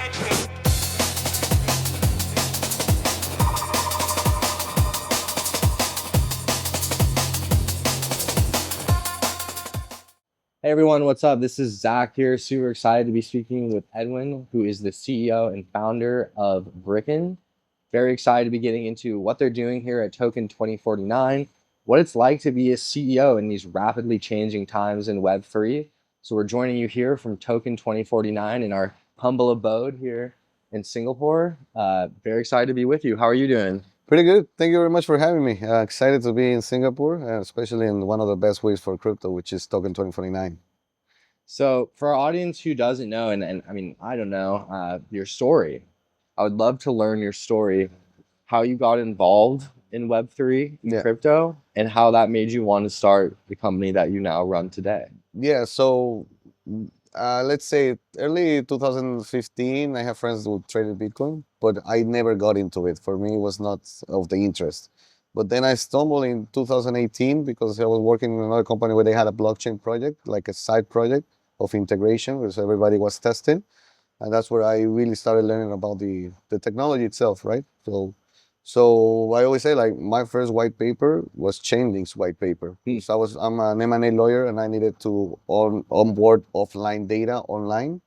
Hey everyone, what's up? This is Zach here. Super excited to be speaking with Edwin, who is the CEO and founder of Brickken. Very excited to be getting into what they're doing here at Token2049, what it's like to be a CEO in these rapidly changing times in Web3. So we're joining you here from Token2049 in our humble abode here in Singapore. Very excited to be with you. How are you doing? Pretty good. Thank you very much for having me. Excited to be in Singapore, especially in one of the best ways for crypto, which is Token2049. So for our audience who doesn't know, and I mean, I don't know, your story, I would love to learn your story, how you got involved in Web3, in crypto, and how that made you want to start the company that you now run today. Yeah, so let's say early 2015, I have friends who traded Bitcoin, but I never got into it. For me, it was not of the interest. But then I stumbled in 2018 because I was working in another company where they had a blockchain project, like a side project of integration, which everybody was testing. And that's where I really started learning about the technology itself, right? So I always say, like, my first white paper was Chainlink's white paper. So I'm an M&A lawyer, and I needed to onboard offline data online,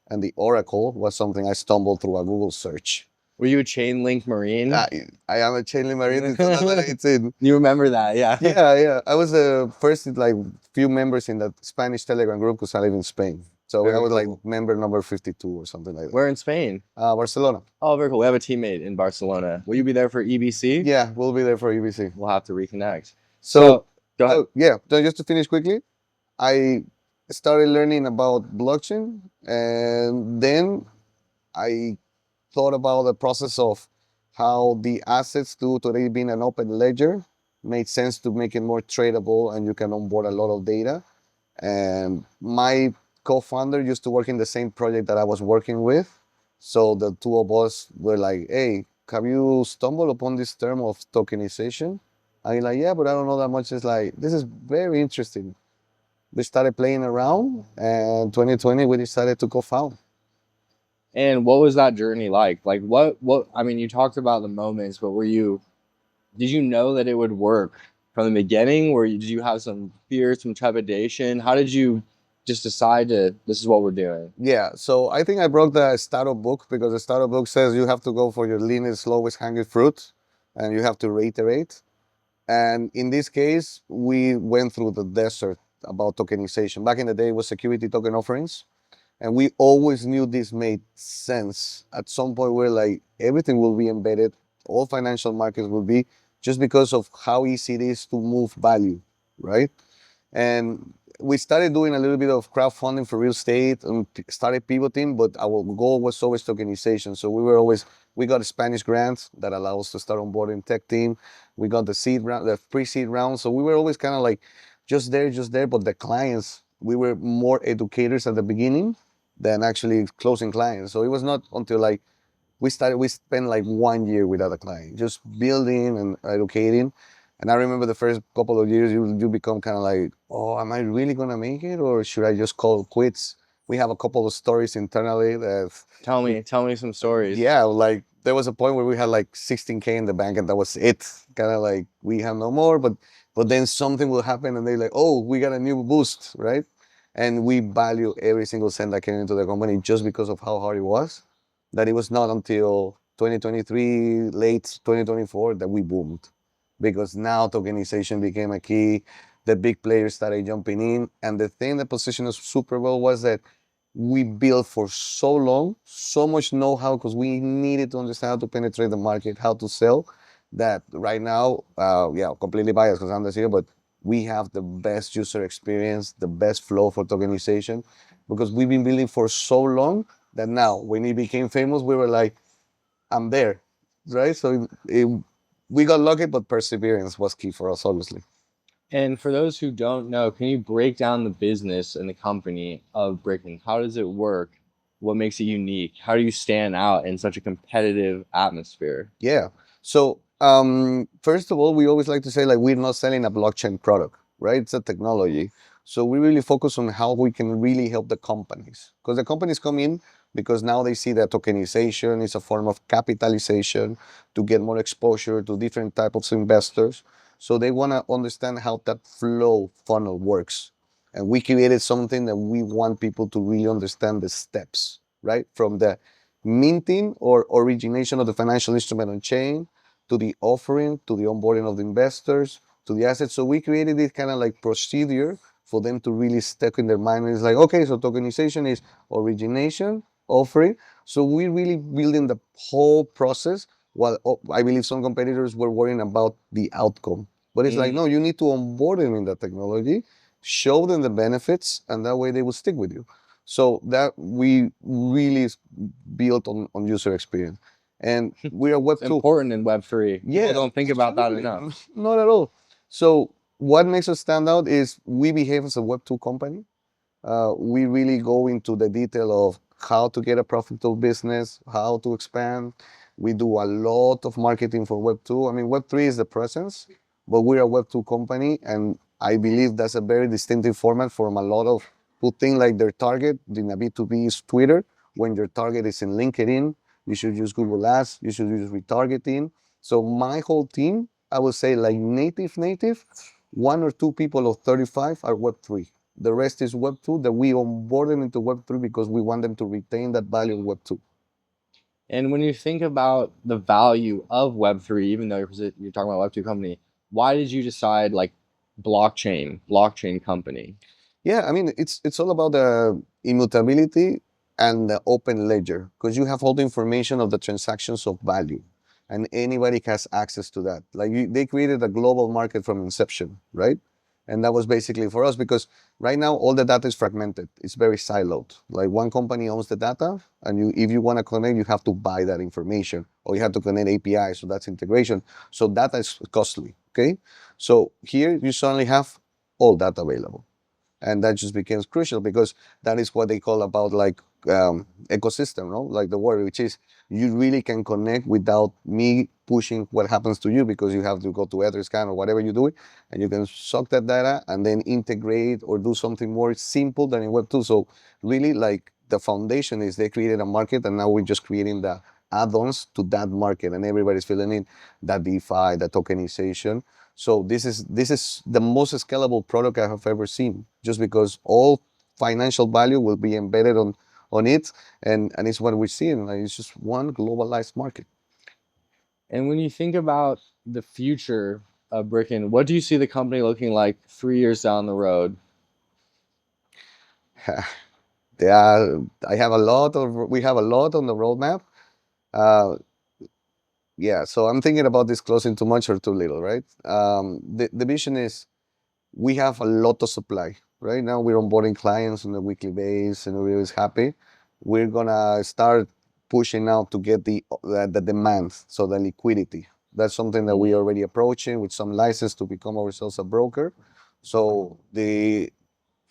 and the Oracle was something I stumbled through a Google search. Were you a Chainlink Marine? I am a Chainlink Marine in 2018. You remember that, yeah? Yeah. I was the first, like, few members in that Spanish Telegram group because I live in Spain. So Very I was like cool. member number 52 or something like that. Where in Spain? Barcelona. Oh, very cool. We have a teammate in Barcelona. Will you be there for EBC? Yeah, we'll be there for EBC. We'll have to reconnect. So go ahead. yeah, so just to finish quickly, I started learning about blockchain, and then I thought about the process of how the assets due to it being an open ledger made sense to make it more tradable, and you can onboard a lot of data. And my co-founder used to work in the same project that I was working with. So the two of us were like, hey, have you stumbled upon this term of tokenization? I'm like, yeah, but I don't know that much. It's like, this is very interesting. We started playing around, and 2020, we decided to co-found. And what was that journey like? Like I mean, you talked about the moments, but did you know that it would work from the beginning? Did you have some fear, some trepidation? How did you just decide this is what we're doing? Yeah, so I think I broke the startup book because the startup book says you have to go for your leanest, slowest hanging fruit, and you have to reiterate. And in this case, we went through the desert about tokenization. Back in the day, it was security token offerings. And we always knew this made sense. At some point, we're like, everything will be embedded, all financial markets will be, just because of how easy it is to move value, right? And we started doing a little bit of crowdfunding for real estate and started pivoting, but our goal was always tokenization. So we got a Spanish grant that allowed us to start onboarding tech team. We got the seed round, the pre-seed round. So we were always kind of like just there. But the clients, we were more educators at the beginning than actually closing clients. So it was not until like we spent like 1 year without a client, just building and educating. And I remember the first couple of years, you become kind of like, oh, am I really gonna make it, or should I just call quits? We have a couple of stories internally that. Tell me some stories. Yeah, like there was a point where we had like 16K in the bank, and that was it. Kind of like we have no more, but then something will happen, and they're like, oh, we got a new boost, right? And we value every single cent that came into the company just because of how hard it was. That it was not until 2023, late 2024, that we boomed. Because now tokenization became a key. The big players started jumping in. And the thing that positioned us super well was that we built for so long, so much know-how, because we needed to understand how to penetrate the market, how to sell, that right now, completely biased because I'm the CEO, but we have the best user experience, the best flow for tokenization, because we've been building for so long that now, when it became famous, we were like, I'm there, right? So we got lucky, but perseverance was key for us, obviously. And for those who don't know, can you break down the business and the company of Brickken? How does it work? What makes it unique? How do you stand out in such a competitive atmosphere? Yeah. So first of all, we always like to say, like, we're not selling a blockchain product, right? It's a technology. So we really focus on how we can really help the companies, because the companies come in because now they see that tokenization is a form of capitalization to get more exposure to different types of investors. So they want to understand how that flow funnel works. And we created something that we want people to really understand the steps, right? From the minting or origination of the financial instrument on chain to the offering, to the onboarding of the investors, to the assets. So we created this kind of like procedure for them to really stick in their mind. And it's like, okay, so tokenization is origination, offering. So we're really building the whole process. While I believe some competitors were worrying about the outcome. But it's like, no, you need to onboard them in the technology, show them the benefits, and that way they will stick with you. So that we really built on user experience. And we are Web It's 2. important in Web3. People Yeah, don't think about that absolutely. enough. Not at all. So what makes us stand out is we behave as a Web 2 company. We really go into the detail of how to get a profitable business, how to expand. We do a lot of marketing for Web 2. I mean, Web 3 is the presence, but we're a Web 2 company, and I believe that's a very distinctive format from a lot of who think like their target in a B2B is Twitter. When your target is in LinkedIn, you should use Google Ads, you should use retargeting. So my whole team, I would say like native, one or two people of 35 are Web 3. The rest is Web 2 that we onboard them into Web 3 because we want them to retain that value in Web 2. And when you think about the value of Web3, even though you're talking about Web2 company, why did you decide like blockchain company? Yeah, I mean, it's all about the immutability and the open ledger because you have all the information of the transactions of value and anybody has access to that. Like they created a global market from inception, right? And that was basically for us because right now all the data is fragmented. It's very siloed. Like one company owns the data, and if you want to connect, you have to buy that information or you have to connect API. So that's integration. So data is costly. Okay. So here you suddenly have all data available, and that just becomes crucial because that is what they call about like ecosystem, no? Like the word, which is you really can connect without me pushing what happens to you because you have to go to Etherscan or whatever you do it, and you can suck that data and then integrate or do something more simple than in Web 2. So really like the foundation is they created a market, and now we're just creating the add-ons to that market, and everybody's filling in that DeFi, the tokenization. So this is the most scalable product I have ever seen, just because all financial value will be embedded on it, and it's what we're seeing. Like it's just one globalized market. And when you think about the future of Brickken, what do you see the company looking like 3 years down the road? Yeah, we have a lot on the roadmap. Uh, yeah, so I'm thinking about disclosing too much or too little, right? The vision is we have a lot of supply. Right now, we're onboarding clients on a weekly basis, and we're always happy. We're gonna start pushing out to get the demand, so the liquidity. That's something that we already approaching with some license to become ourselves a broker. So if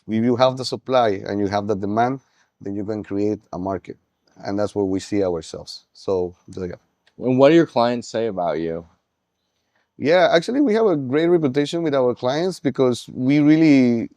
you have the supply and you have the demand, then you can create a market, and that's where we see ourselves. So yeah. And what do your clients say about you? Yeah, actually, we have a great reputation with our clients because we really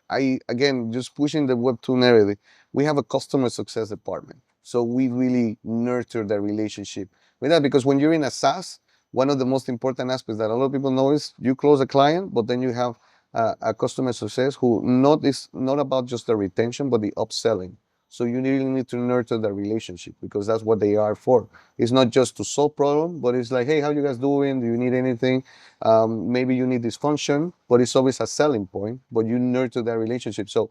again, just pushing the Web2 narrative, we have a customer success department. So we really nurture the relationship with that because when you're in a SaaS, one of the most important aspects that a lot of people know is you close a client, but then you have a customer success who is not about just the retention, but the upselling. So you really need to nurture the relationship because that's what they are for. It's not just to solve problem, but it's like, hey, how you guys doing? Do you need anything? Maybe you need this function, but it's always a selling point, but you nurture that relationship. So,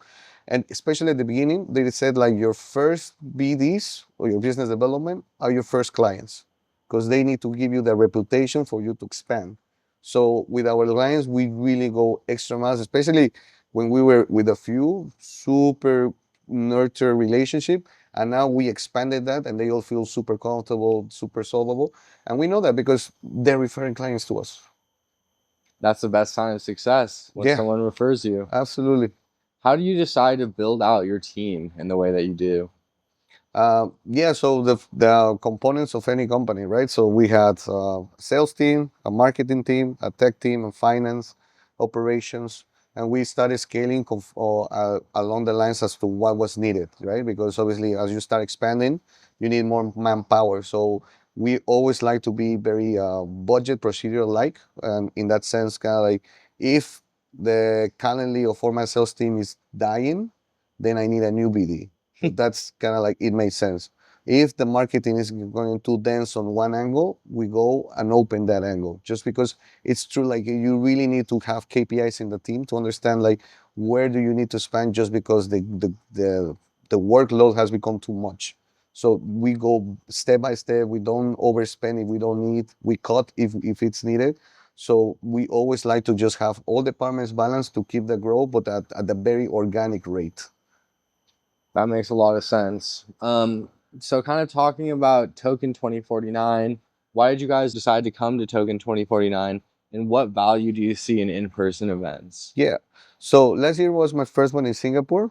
and especially at the beginning, they said like your first BDs or your business development are your first clients because they need to give you the reputation for you to expand. So with our clients, we really go extra miles, especially when we were with a few super nurture relationship. And now we expanded that and they all feel super comfortable, super solvable. And we know that because they're referring clients to us. That's the best sign of success when Yeah, someone refers you. absolutely. How do you decide to build out your team in the way that you do? Yeah, so the components of any company, right? So we had a sales team, a marketing team, a tech team, and finance, operations. and we started scaling along the lines as to what was needed, right? Because obviously, as you start expanding, you need more manpower. So we always like to be very budget procedural like, and in that sense, kind of like if the Calendly or format sales team is dying, then I need a new BD. That's kind of like it makes sense. If the marketing is going too dense on one angle, we go and open that angle. Just because it's true, like you really need to have KPIs in the team to understand like where do you need to spend just because the workload has become too much. So we go step by step. We don't overspend if we don't need. We cut if it's needed. So we always like to just have all departments balanced to keep the growth, but at a very organic rate. That makes a lot of sense. So kind of talking about Token 2049, why did you guys decide to come to Token 2049, and what value do you see in in-person events? Yeah. So last year was my first one in Singapore.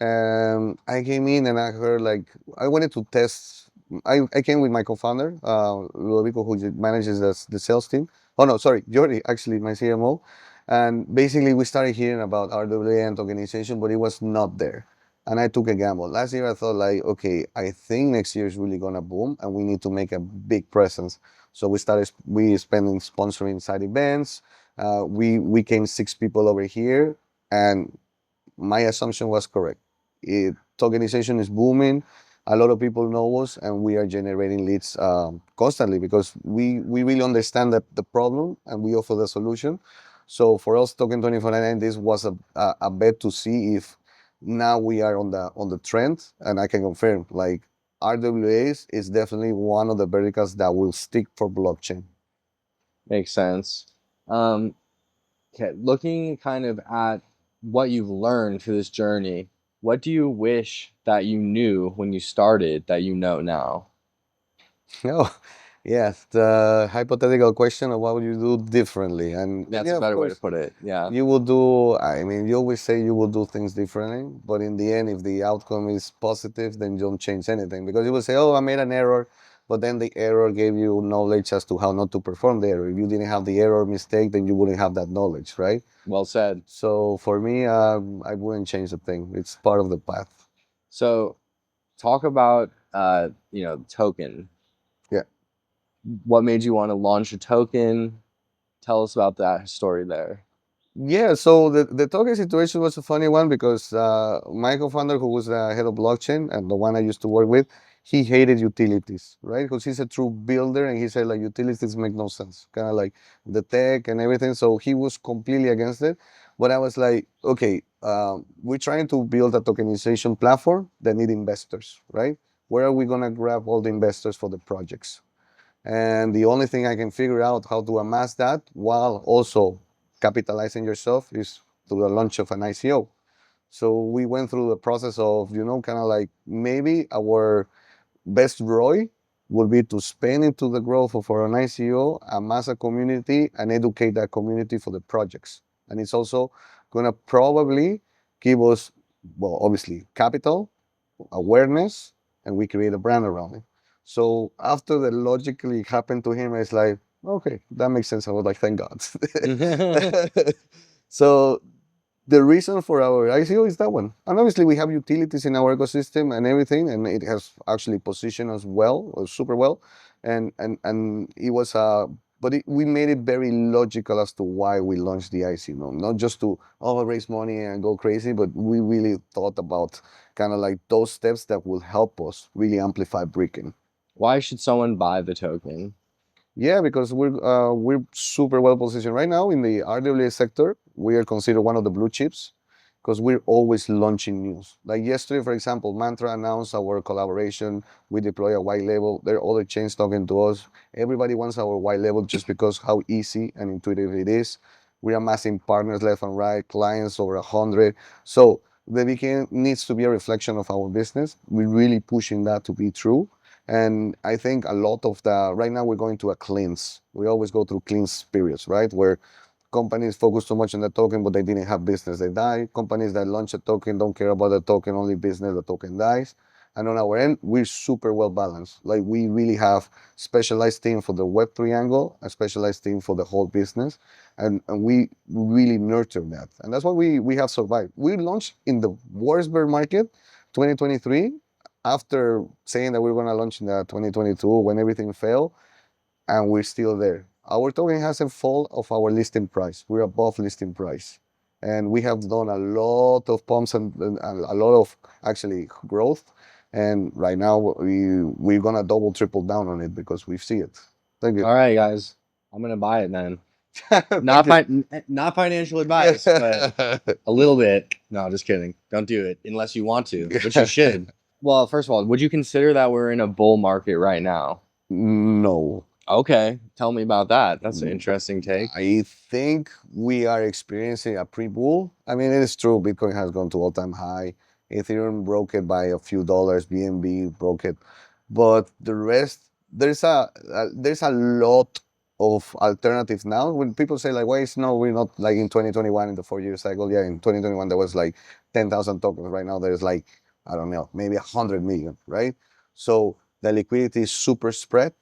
I came in and I heard like I wanted to test. I came with my co-founder, Ludovico, who manages the sales team. Oh no, sorry, Jordi, actually my CMO. And basically we started hearing about RWA and tokenization, but it was not there. And I took a gamble. Last year I thought like, okay, I think next year is really gonna boom, and we need to make a big presence. So we spending sponsoring side events. We came 6 people over here, and my assumption was correct. Tokenization is booming. A lot of people know us, and we are generating leads constantly because we really understand the problem and we offer the solution. So for us, Token 2049, this was a bet to see if now we are on the trend, and I can confirm like RWAs is definitely one of the verticals that will stick for blockchain. Makes sense. Um, okay, looking kind of at what you've learned through this journey, what do you wish that you knew when you started that you know now? Oh, yes, the hypothetical question of what would you do differently? And That's yeah, a of better way to course, put it. Yeah. you will do, I mean, you always say you will do things differently, but in the end, if the outcome is positive, then you don't change anything because you will say, oh, I made an error, but then the error gave you knowledge as to how not to perform the error. If you didn't have the error mistake, then you wouldn't have that knowledge, right? Well said. So for me, I wouldn't change a thing. It's part of the path. So talk about token. Yeah. What made you want to launch a token? Tell us about that story there. Yeah, so the token situation was a funny one because my co-founder, who was the head of blockchain and the one I used to work with, he hated utilities, right? Because he's a true builder, and he said like utilities make no sense, kind of like the tech and everything. So he was completely against it. But I was like, okay, we're trying to build a tokenization platform that need investors, right? Where are we gonna grab all the investors for the projects? And the only thing I can figure out how to amass that while also capitalizing yourself is through the launch of an ICO. So we went through the process of, kind of like maybe our best ROI would be to spend into the growth of our ICO, amass a community, and educate that community for the projects. And it's also going to probably give us, well, obviously, capital, awareness, and we create a brand around it. So after the logically happened to him, it's like, okay, that makes sense. I was like, thank God. So the reason for our ICO is that one. And obviously we have utilities in our ecosystem and everything, and it has actually positioned us well, or super well. And it was but we made it very logical as to why we launched the ICO. Not just to raise money and go crazy, but we really thought about kind of like those steps that will help us really amplify Brickken. Why should someone buy the token? Yeah, because we're super well positioned right now in the RWA sector. We are considered one of the blue chips because we're always launching news. Like yesterday, for example, Mantra announced our collaboration. We deploy a white label. There are other chains talking to us. Everybody wants our white label just because how easy and intuitive it is. We're amassing partners left and right, clients over 100. So the weekend needs to be a reflection of our business. We're really pushing that to be true. And I think a lot of right now we're going to a cleanse. We always go through cleanse periods, right? Where companies focus too much on the token, but they didn't have business, they die. Companies that launch a token don't care about the token, only business, the token dies. And on our end, we're super well balanced. Like we really have specialized team for the Web3 angle, a specialized team for the whole business, and we really nurture that. And that's why we have survived. We launched in the worst bear market, 2023, after saying that we were going to launch in the 2022 when everything failed, and we're still there. Our token hasn't fallen of our listing price. We're above listing price. And we have done a lot of pumps and a lot of actually growth. And right now we're gonna double triple down on it because we see it. Thank you. All right, guys, I'm gonna buy it then. Thank you. Not financial advice, but a little bit. No, just kidding. Don't do it unless you want to, which you should. Well, first of all, would you consider that we're in a bull market right now? No. Okay, tell me about that. That's an interesting take. I think we are experiencing a pre-bull. I mean, it is true. Bitcoin has gone to all-time high. Ethereum broke it by a few dollars. BNB broke it, but the rest, there's a lot of alternatives now. When people say like, "Why is no, we're not like in 2021 in the 4-year cycle?" Yeah, in 2021 there was like 10,000 tokens. Right now there's like, I don't know, maybe 100 million, right? So the liquidity is super spread.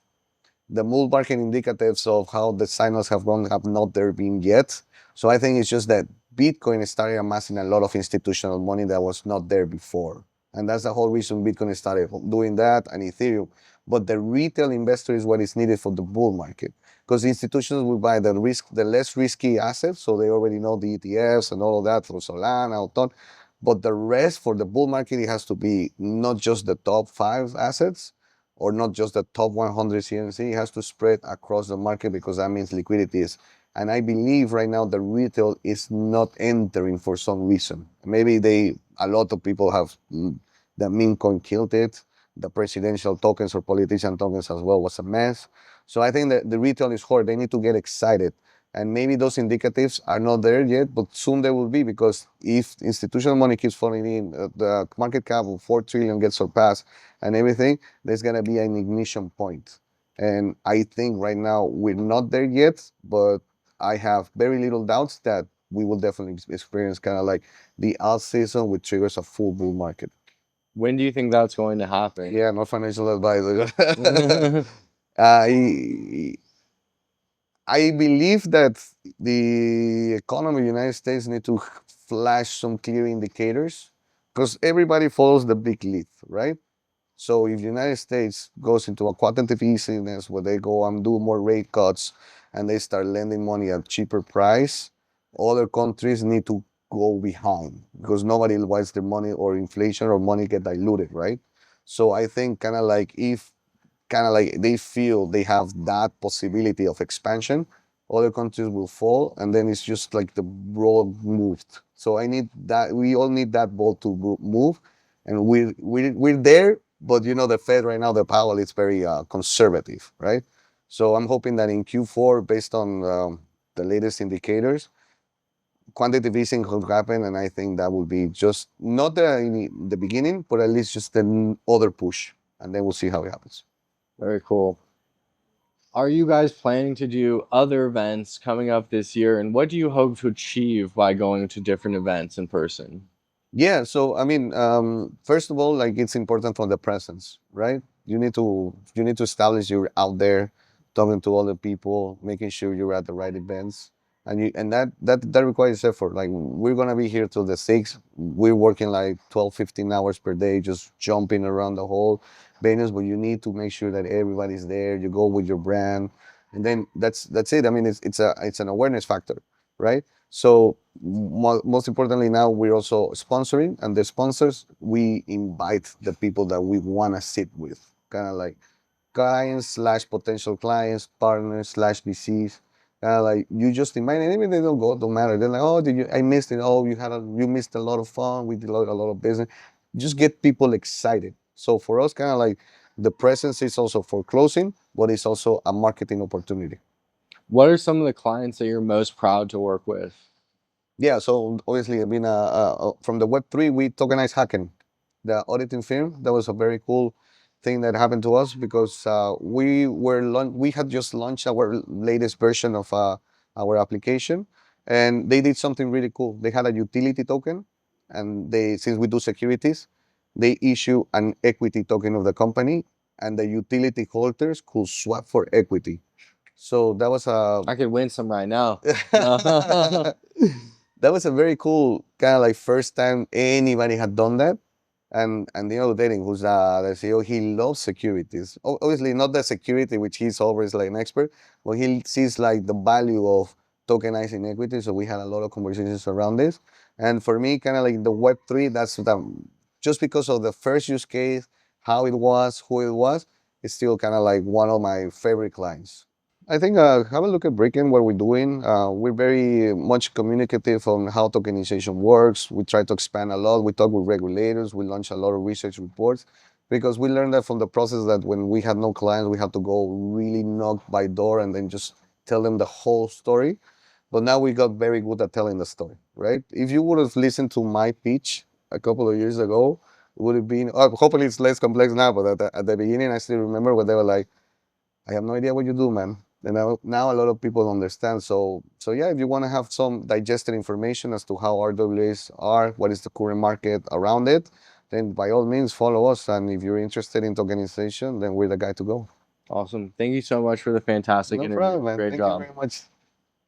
The bull market indicatives of how the signals have gone have not there been yet. So I think it's just that Bitcoin started amassing a lot of institutional money that was not there before. And that's the whole reason Bitcoin started doing that, and Ethereum. But the retail investor is what is needed for the bull market. Because institutions will buy the less risky assets, so they already know the ETFs and all of that through Solana or Ton. But the rest for the bull market, it has to be not just the top 5 assets, or not just the top 100 CNC. It has to spread across the market because that means liquidity is. And I believe right now the retail is not entering for some reason. Maybe a lot of people have, the meme coin killed it. The presidential tokens or politician tokens as well was a mess. So I think that the retail is hard. They need to get excited. And maybe those indicatives are not there yet, but soon they will be, because if institutional money keeps falling in, the market cap of 4 trillion gets surpassed and everything, there's gonna be an ignition point. And I think right now we're not there yet, but I have very little doubts that we will definitely experience kind of like the alt season, which triggers a full bull market. When do you think that's going to happen? Yeah, not financial advisor. All I I believe that the economy of the United States need to flash some clear indicators, because everybody follows the big lead, right? So if the United States goes into a quantitative easiness where they go and do more rate cuts and they start lending money at cheaper price, other countries need to go behind, because nobody wants their money or inflation or money get diluted, right? So I think kind of like they feel they have that possibility of expansion, other countries will fall, and then it's just like the ball moved. So I need that. We all need that ball to move, and we're there. But you know, the Fed right now, the Powell is very conservative, right? So I'm hoping that in Q4, based on the latest indicators, quantitative easing could happen, and I think that will be just not the beginning, but at least just the other push, and then we'll see how it happens. Very cool. Are you guys planning to do other events coming up this year? And what do you hope to achieve by going to different events in person? Yeah, so I mean, first of all, like it's important for the presence, right? You need to establish you're out there, talking to other people, making sure you're at the right events, and that requires effort. Like we're gonna be here till the 6. We're working like 12, 15 hours per day, just jumping around the whole Venus. But you need to make sure that everybody's there. You go with your brand, and then that's it. I mean, it's an awareness factor, right? So most importantly, now we're also sponsoring, and the sponsors, we invite the people that we want to sit with, kind of like clients slash potential clients, partners slash VCs. Like you just invite, and even they don't go, don't matter. They're like, oh, did you? I missed it. Oh, you missed a lot of fun. We did a lot of business. Just get people excited. So for us, kind of like the presence is also for closing, but it's also a marketing opportunity. What are some of the clients that you're most proud to work with? Yeah, so obviously, I mean, from the Web3, we tokenized Hacken, the auditing firm. That was a very cool thing that happened to us, because we had just launched our latest version of our application, and they did something really cool. They had a utility token, and since we do securities, they issue an equity token of the company, and the utility holders could swap for equity. So that was a I could win some right now. that was a very cool kind of like first time anybody had done that. And Dating, who's the CEO, he loves securities. Obviously, not the security which he's always like an expert, but he sees like the value of tokenizing equity. So we had a lot of conversations around this. And for me, kind of like the Web3, that's just because of the first use case, how it was, who it was, it's still kind of like one of my favorite clients. I think have a look at Brickken, what we're doing. We're very much communicative on how tokenization works. We try to expand a lot. We talk with regulators. We launch a lot of research reports because we learned that from the process that when we had no clients, we had to go really knock by door and then just tell them the whole story. But now we got very good at telling the story, right? If you would have listened to my pitch a couple of years ago, it would have been, hopefully it's less complex now, but at the beginning, I still remember what they were like, I have no idea what you do, man. And now a lot of people understand. So yeah, if you want to have some digested information as to how RWAs are, what is the current market around it, then by all means follow us. And if you're interested in tokenization, then we're the guy to go. Awesome. Thank you so much for the fantastic No interview. problem, man. Great Thank job. you very much.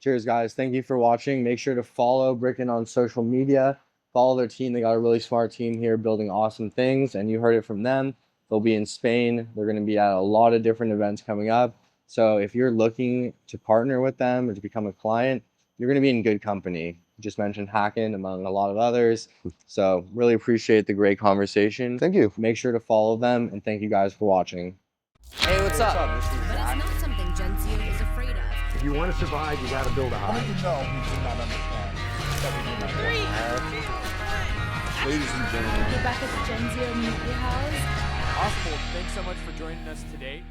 Cheers, guys. Thank you for watching. Make sure to follow Brickken on social media. Follow their team. They got a really smart team here building awesome things, and you heard it from them. They'll be in Spain. They're going to be at a lot of different events coming up. So if you're looking to partner with them or to become a client, you're going to be in good company. Just mentioned Hacken among a lot of others. So really appreciate the great conversation. Thank you. Make sure to follow them, and thank you guys for watching. Hey, what's up? But it's not something Genzio is afraid of. If you want to survive, you got to build a house. You know we do not understand that we do not know. Ladies and gentlemen. Get back at the Genzio Media House. Awesome. Well, thanks so much for joining us today.